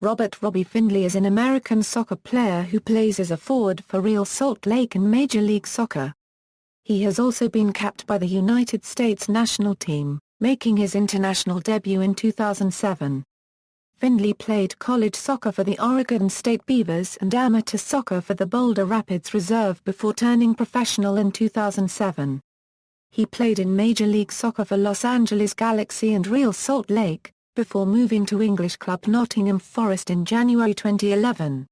Robbie Findley is an American soccer player who plays as a forward for Real Salt Lake in Major League Soccer. He has also been capped by the United States national team, making his international debut in 2007. Findley played college soccer for the Oregon State Beavers and amateur soccer for the Boulder Rapids Reserve before turning professional in 2007. He played in Major League Soccer for Los Angeles Galaxy and Real Salt Lake, before moving to English club Nottingham Forest in January 2011.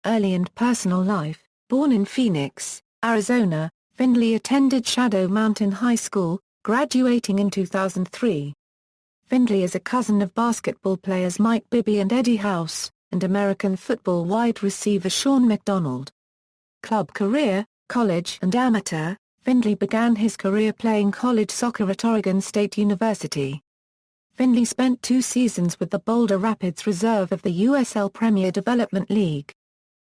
Early and personal life: born in Phoenix, Arizona, Findley attended Shadow Mountain High School, graduating in 2003. Findley is a cousin of basketball players Mike Bibby and Eddie House, and American football wide receiver Sean McDonald. Club career: college and amateur. Findley began his career playing college soccer at Oregon State University. Findley spent 2 seasons with the Boulder Rapids Reserve of the USL Premier Development League.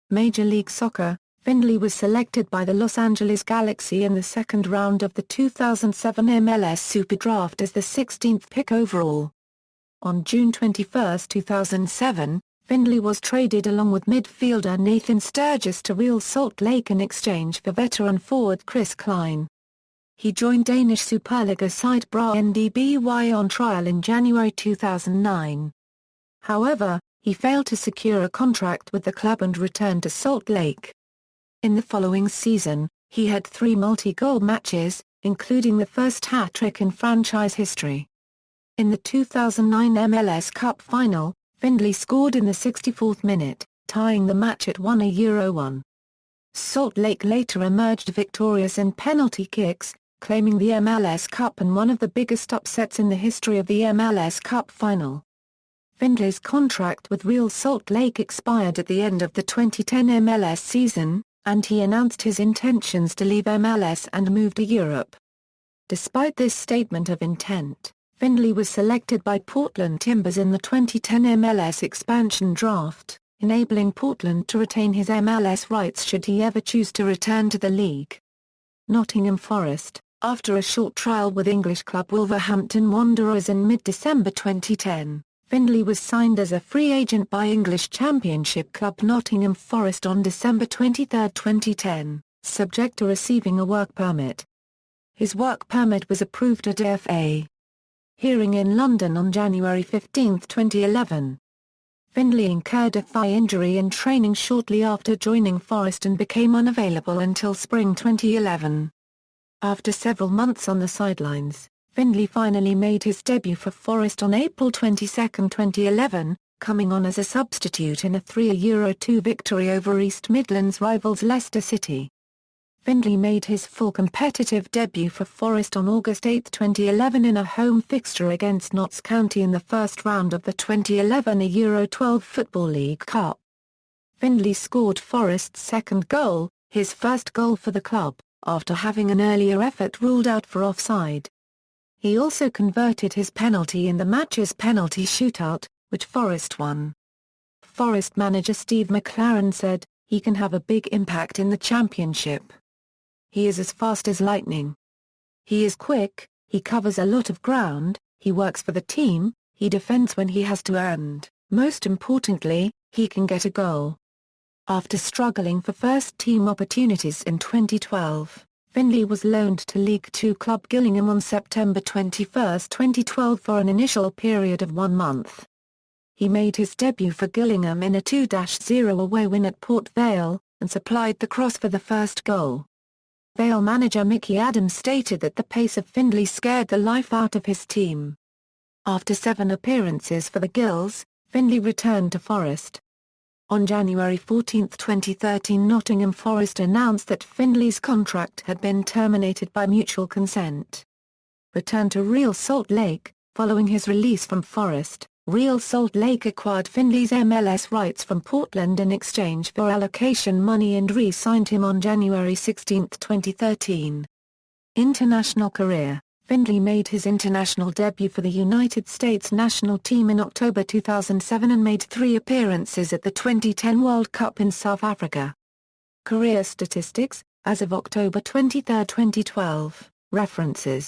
Major League Soccer: Findley was selected by the Los Angeles Galaxy in the second round of the 2007 MLS Super Draft as the 16th pick overall. On June 21, 2007, Findley was traded along with midfielder Nathan Sturgis to Real Salt Lake in exchange for veteran forward Chris Klein. He joined Danish Superliga side Bra NDBY on trial in January 2009. However, he failed to secure a contract with the club and returned to Salt Lake. In the following season, he had 3 multi-goal matches, including the first hat-trick in franchise history. In the 2009 MLS Cup final, Findley scored in the 64th minute, tying the match at 1-1. Salt Lake later emerged victorious in penalty kicks, claiming the MLS Cup and one of the biggest upsets in the history of the MLS Cup final. Findley's contract with Real Salt Lake expired at the end of the 2010 MLS season, and he announced his intentions to leave MLS and move to Europe. Despite this statement of intent, Findley was selected by Portland Timbers in the 2010 MLS expansion draft, enabling Portland to retain his MLS rights should he ever choose to return to the league. Nottingham Forest: after a short trial with English club Wolverhampton Wanderers in mid-December 2010, Findley was signed as a free agent by English Championship club Nottingham Forest on December 23, 2010, subject to receiving a work permit. His work permit was approved at a FA hearing in London on January 15, 2011. Findley incurred a thigh injury in training shortly after joining Forest and became unavailable until spring 2011. After several months on the sidelines, Findley finally made his debut for Forest on April 22, 2011, coming on as a substitute in a 3-2 victory over East Midlands rivals Leicester City. Findley made his full competitive debut for Forest on August 8, 2011 in a home fixture against Notts County in the first round of the 2011 Euro-12 Football League Cup. Findley scored Forest's second goal, his first goal for the club, after having an earlier effort ruled out for offside. He also converted his penalty in the match's penalty shootout, which Forest won. Forest manager Steve McLaren said, "He can have a big impact in the championship. He is as fast as lightning. He is quick, he covers a lot of ground, he works for the team, he defends when he has to and, most importantly, he can get a goal." After struggling for first-team opportunities in 2012, Findley was loaned to League Two club Gillingham on September 21, 2012 for an initial period of 1 month. He made his debut for Gillingham in a 2-0 away win at Port Vale, and supplied the cross for the first goal. Vale manager Mickey Adams stated that the pace of Findley scared the life out of his team. After 7 appearances for the Gills, Findley returned to Forest. On January 14, 2013, Nottingham Forest announced that Findley's contract had been terminated by mutual consent. Returned to Real Salt Lake: following his release from Forest, Real Salt Lake acquired Findley's MLS rights from Portland in exchange for allocation money and re-signed him on January 16, 2013. International career: Findley made his international debut for the United States national team in October 2007 and made 3 appearances at the 2010 World Cup in South Africa. Career statistics: as of October 23, 2012, references